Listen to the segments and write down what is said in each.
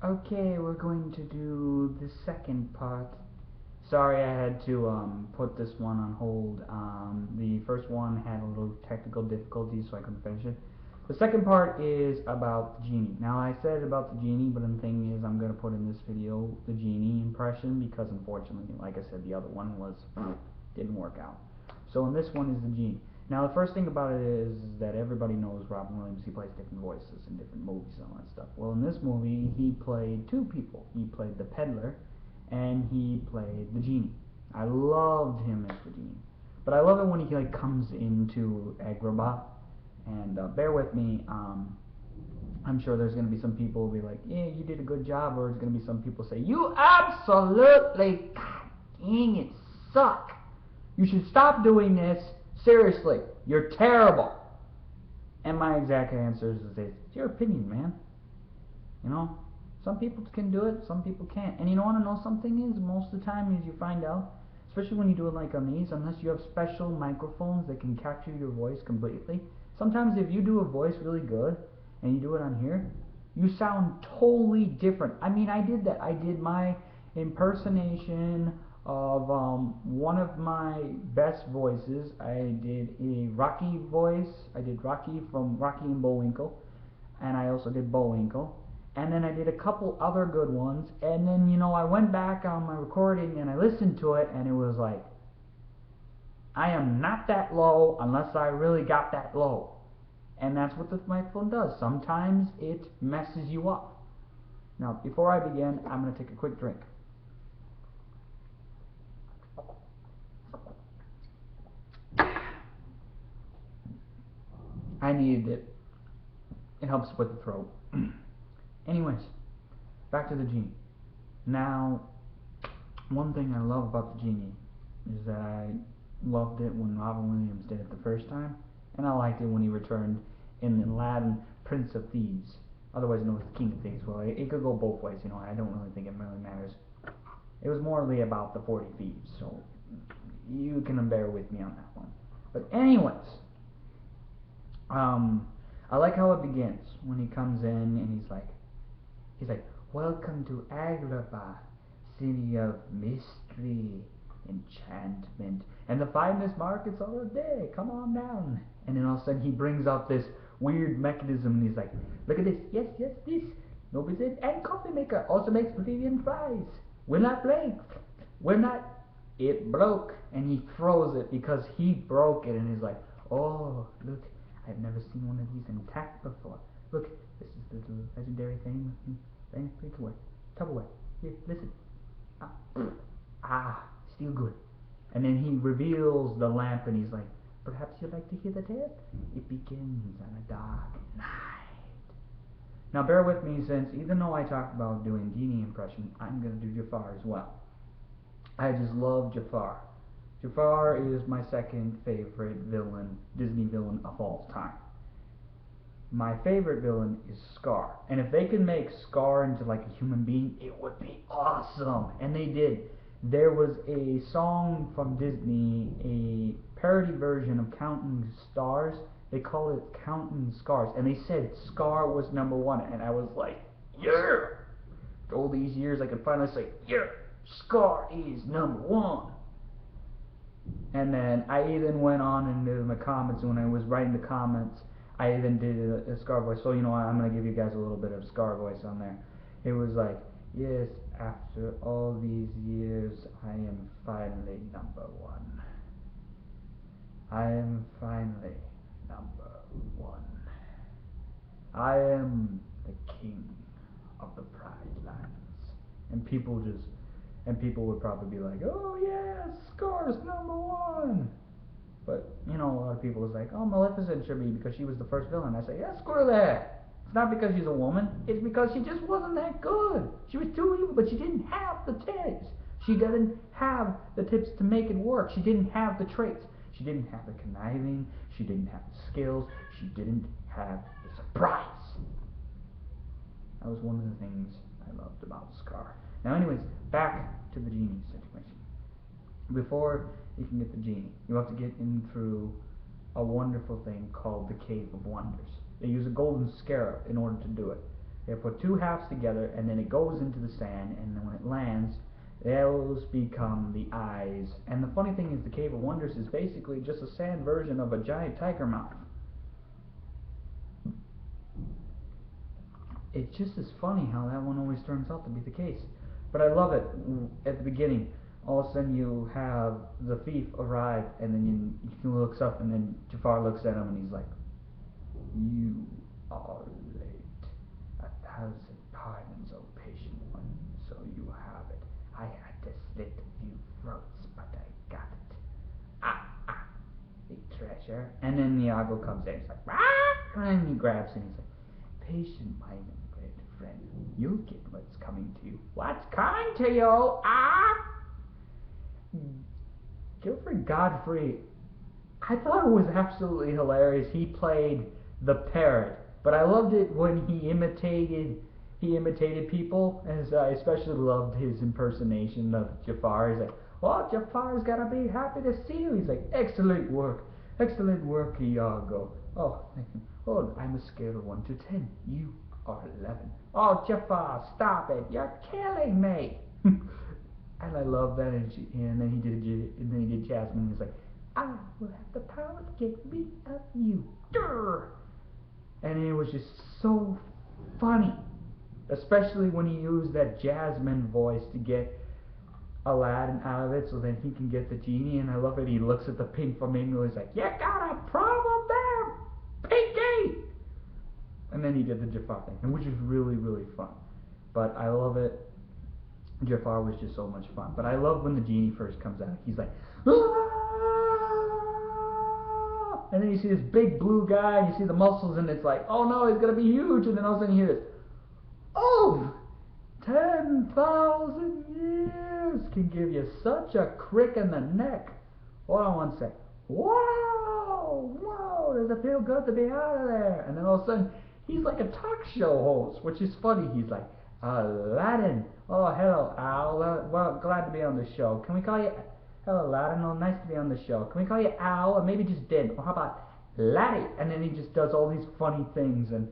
Okay, we're going to do the second part. Sorry, I had to put this one on hold. The first one had a little technical difficulties, so I couldn't finish it. The second part is about the genie. Now, I said about the genie, but the thing is, I'm going to put in this video the genie impression because, unfortunately, like I said, the other one didn't work out. So, in this one is the genie. Now, the first thing about it is that everybody knows Robin Williams. He plays different voices in different movies and all that stuff. Well, in this movie, he played two people. He played the peddler, and he played the genie. I loved him as the genie. But I love it when he comes into Agrabah. And bear with me, I'm sure there's going to be some people who will be like, yeah, you did a good job, or there's going to be some people say, you absolutely, God dang it, suck. You should stop doing this. Seriously, you're terrible. And my exact answer is it's your opinion, man. You know, some people can do it, some people can't. And you want to know something is, most of the time is you find out, especially when you do it like on these, unless you have special microphones that can capture your voice completely. Sometimes if you do a voice really good, and you do it on here, you sound totally different. I mean, I did that. I did my impersonation of one of my best voices. I did a Rocky voice. I did Rocky from Rocky and Bullwinkle, and I also did Bullwinkle. And then I did a couple other good ones, and then, you know, I went back on my recording and I listened to it, and it was like, I am not that low unless I really got that low. And that's what the microphone does. Sometimes it messes you up. Now, before I begin, I'm going to take a quick drink. I needed it. It helps with the throat. Anyways, back to the genie. Now, one thing I love about the genie is that I loved it when Robin Williams did it the first time, and I liked it when he returned in Aladdin, Prince of Thieves, otherwise known as the King of Thieves. Well, it could go both ways, you know. I don't really think it really matters. It was morely about the 40 thieves, so you can bear with me on that one. But anyways, I like how it begins when he comes in and he's like, welcome to Agrabah, city of mystery, enchantment, and the finest markets of the day. Come on down. And then all of a sudden he brings up this weird mechanism and he's like, look at this. Yes, this. Nobody said, and coffee maker also makes Bolivian fries. We're not blank. We're not. It broke. And he throws it because he broke it, and he's like, oh, look, I've never seen one of these intact before. Look, this is the legendary thing. Drink away. Tupperware. Here, listen. Still good. And then he reveals the lamp, and he's like, perhaps you'd like to hear the tale? It begins on a dark night. Now bear with me, since even though I talked about doing genie impression, I'm going to do Jafar as well. I just love Jafar. Jafar is my second favorite villain, Disney villain of all time. My favorite villain is Scar. And if they could make Scar into like a human being, it would be awesome. And they did. There was a song from Disney, a parody version of Counting Stars. They call it Counting Scars. And they said Scar was #1. And I was like, yeah! After all these years, I could finally say, yeah! Scar is #1. And then I even went on into the comments, when I was writing the comments, I even did a Scar voice. So, you know, I'm going to give you guys a little bit of Scar voice on there. It was like, yes, after all these years, I am finally #1. I am finally #1. I am the king of the Pride Lands. And people would probably be like, oh yeah, Scar's #1. But, you know, a lot of people was like, oh, Maleficent should be because she was the first villain. I say, yeah, screw that. It's not because she's a woman. It's because she just wasn't that good. She was too evil, but she didn't have the tips. She didn't have the tips to make it work. She didn't have the traits. She didn't have the conniving. She didn't have the skills. She didn't have the surprise. That was one of the things I loved about Scar. Now, anyways, back to the genie situation. Before you can get the genie, you have to get in through a wonderful thing called the Cave of Wonders. They use a golden scarab in order to do it. They put two halves together, and then it goes into the sand, and then when it lands, those become the eyes. And the funny thing is, the Cave of Wonders is basically just a sand version of a giant tiger mouth. It's just as funny how that one always turns out to be the case. But I love it. At the beginning, all of a sudden you have the thief arrive, and then he looks up, and then Jafar looks at him, and he's like, "You are late. 1,000 pardons, O patient one. So you have it. I had to slit a few throats, but I got it. The treasure." And then Iago comes in. He's like, "Ah!" And he grabs him. He's like, "Patient mind, great friend. You'll get what's coming to you." "What's coming to you? Ah!" Gilfred Godfrey, I thought it was absolutely hilarious. He played the parrot, but I loved it when he imitated people, as I especially loved his impersonation of Jafar. He's like, "Well, Jafar's gotta be happy to see you." He's like, excellent work, Iago. "Oh, thank you. Oh, I'm a scale of 1 to 10. You are 11. "Oh, Jafar, stop it! You're killing me." And I love that. And then he did Jasmine. He's like, "I will have the power to get rid of you." Durr! And it was just so funny, especially when he used that Jasmine voice to get Aladdin out of it, so then he can get the genie. And I love it. He looks at the pink flamingo. He's like, "You got a problem there, Pinky?" And then he did the Jafar thing, which is really, really fun. But I love it. Jafar was just so much fun. But I love when the genie first comes out. He's like, "Ah!" And then you see this big blue guy, and you see the muscles, and it's like, oh no, he's gonna be huge. And then all of a sudden you hear this, "Oh, 10,000 years can give you such a crick in the neck." Hold on one sec. Whoa, does it feel good to be out of there? And then all of a sudden, he's like a talk show host, which is funny. He's like, "Aladdin. Oh, hello, Al. Well, glad to be on the show. Can we call you..." "Hello, Aladdin. Oh, nice to be on the show. Can we call you Al, or maybe just Din? Or how about Laddie?" And then he just does all these funny things. And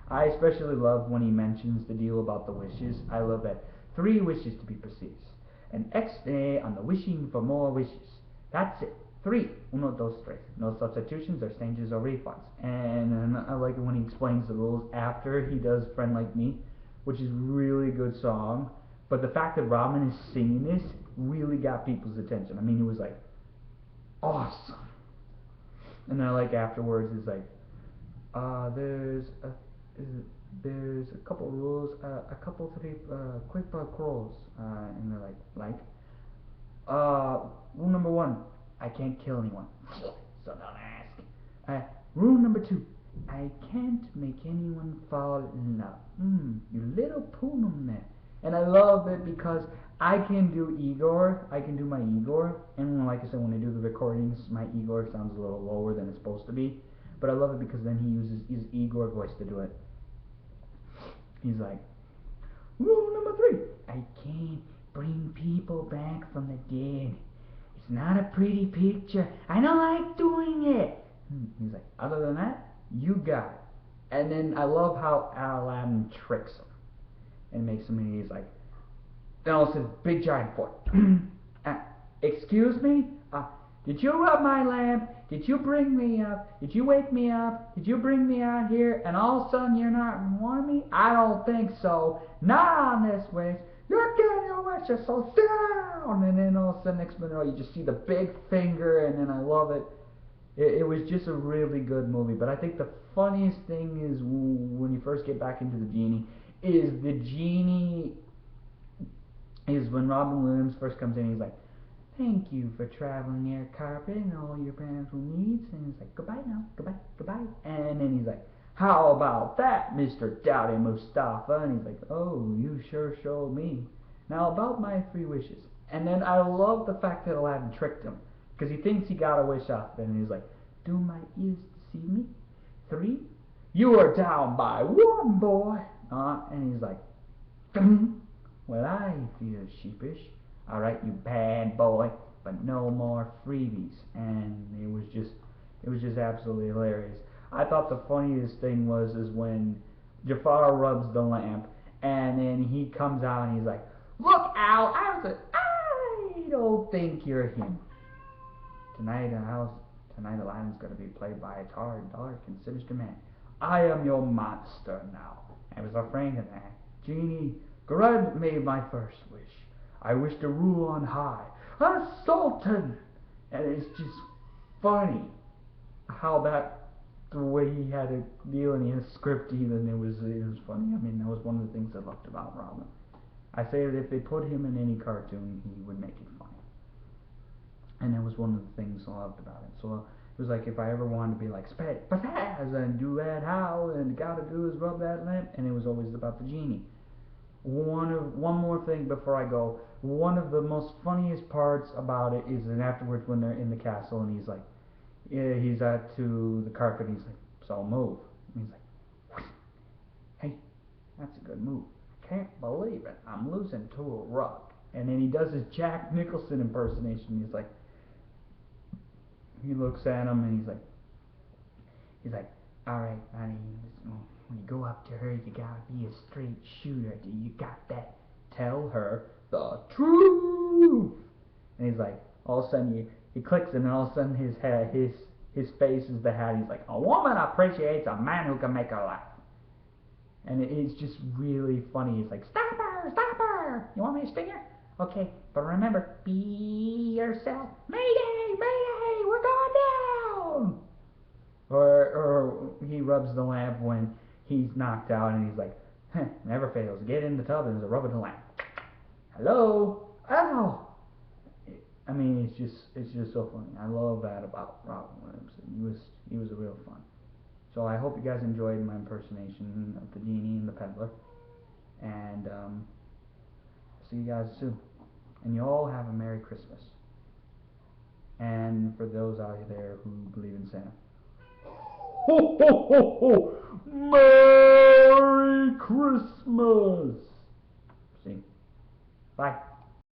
I especially love when he mentions the deal about the wishes. I love that. 3 wishes to be precise. An X-ray on the wishing for more wishes. That's it. 3. Uno, dos, tres. No substitutions or exchanges or refunds. And I like it when he explains the rules after he does Friend Like Me, which is really good song. But the fact that Robin is singing this really got people's attention. I mean, it was like awesome. And then I like afterwards is like, there's a couple rules, a couple 3 quick calls, and they're like, rule number 1, I can't kill anyone, so don't ask. Rule number 2, I can't make anyone fall in love. You little poonum there. And I love it because I can do Igor. I can do my Igor. And like I said, when I do the recordings, my Igor sounds a little lower than it's supposed to be. But I love it because then he uses his Igor voice to do it. He's like, "Rule number 3, I can't bring people back from the dead. It's not a pretty picture. I don't like doing it." He's like, "Other than that, you got it." And then I love how Aladdin tricks him and makes him, and he's like, then all of a sudden, big giant voice. "Excuse me? Did you rub my lamp? Did you bring me up? Did you wake me up? Did you bring me out here? And all of a sudden you're not warning me? I don't think so. Not on this wish. You're getting your wishes, so sit down." And then all of a sudden, next minute, you just see the big finger, and then I love it. It was just a really good movie. But I think the funniest thing is when you first get back into the genie, is the genie is when Robin Williams first comes in. He's like, "Thank you for traveling air carpet and all your parental needs." And he's like, "Goodbye now, goodbye." And then he's like, "How about that, Mr. Dowdy Mustafa?" And he's like, "Oh, you sure showed me. Now about my 3 wishes." And then I love the fact that Aladdin tricked him, because he thinks he got a wish off, and he's like, "Do my ears deceive me? 3, you are down by 1, boy." And he's like, "Well, I feel sheepish. All right, you bad boy, but no more freebies." And it was just absolutely hilarious. I thought the funniest thing was when Jafar rubs the lamp, and then he comes out and he's like, "Look, Al, I don't think you're him. Tonight, Aladdin's going to be played by a tall, dark, and sinister man. I am your monster now. I was afraid of that. Genie, grant me my first wish. I wish to rule on high, a sultan." And it's just funny how the way he had to deal in his script, even it was funny. I mean, that was one of the things I loved about Robin. I say that if they put him in any cartoon, he would make it funny. And that was one of the things I loved about it. So it was like if I ever wanted to be like spaz and do that how and gotta do is rub that lamp, and it was always about the genie. One more thing before I go. One of the most funniest parts about it is that afterwards when they're in the castle and he's like, he's out to the carpet and he's like, "So move." And he's like, "Hey, that's a good move. I can't believe it. I'm losing to a rug." And then he does his Jack Nicholson impersonation. He's like, he looks at him and he's like, "All right, honey, when you go up to her, you gotta be a straight shooter. You got that? Tell her the truth." And he's like, all of a sudden he clicks, and then all of a sudden his face is the hat. He's like, "A woman appreciates a man who can make her laugh." And it's just really funny. He's like, "Stop her! Stop her! You want me to sting her? Okay, but remember, be yourself. Mayday! Mayday! We're going down!" Or he rubs the lamp when he's knocked out, and he's like, "Never fails. Get in the tub and there's a rub in the lamp. Hello? Ow!" I mean, it's just so funny. I love that about Robin Williams. He was a real fun. So I hope you guys enjoyed my impersonation of the genie and the peddler. And see you guys soon. And you all have a Merry Christmas. And for those out there who believe in Santa, ho ho ho ho! Merry Christmas! See? Bye.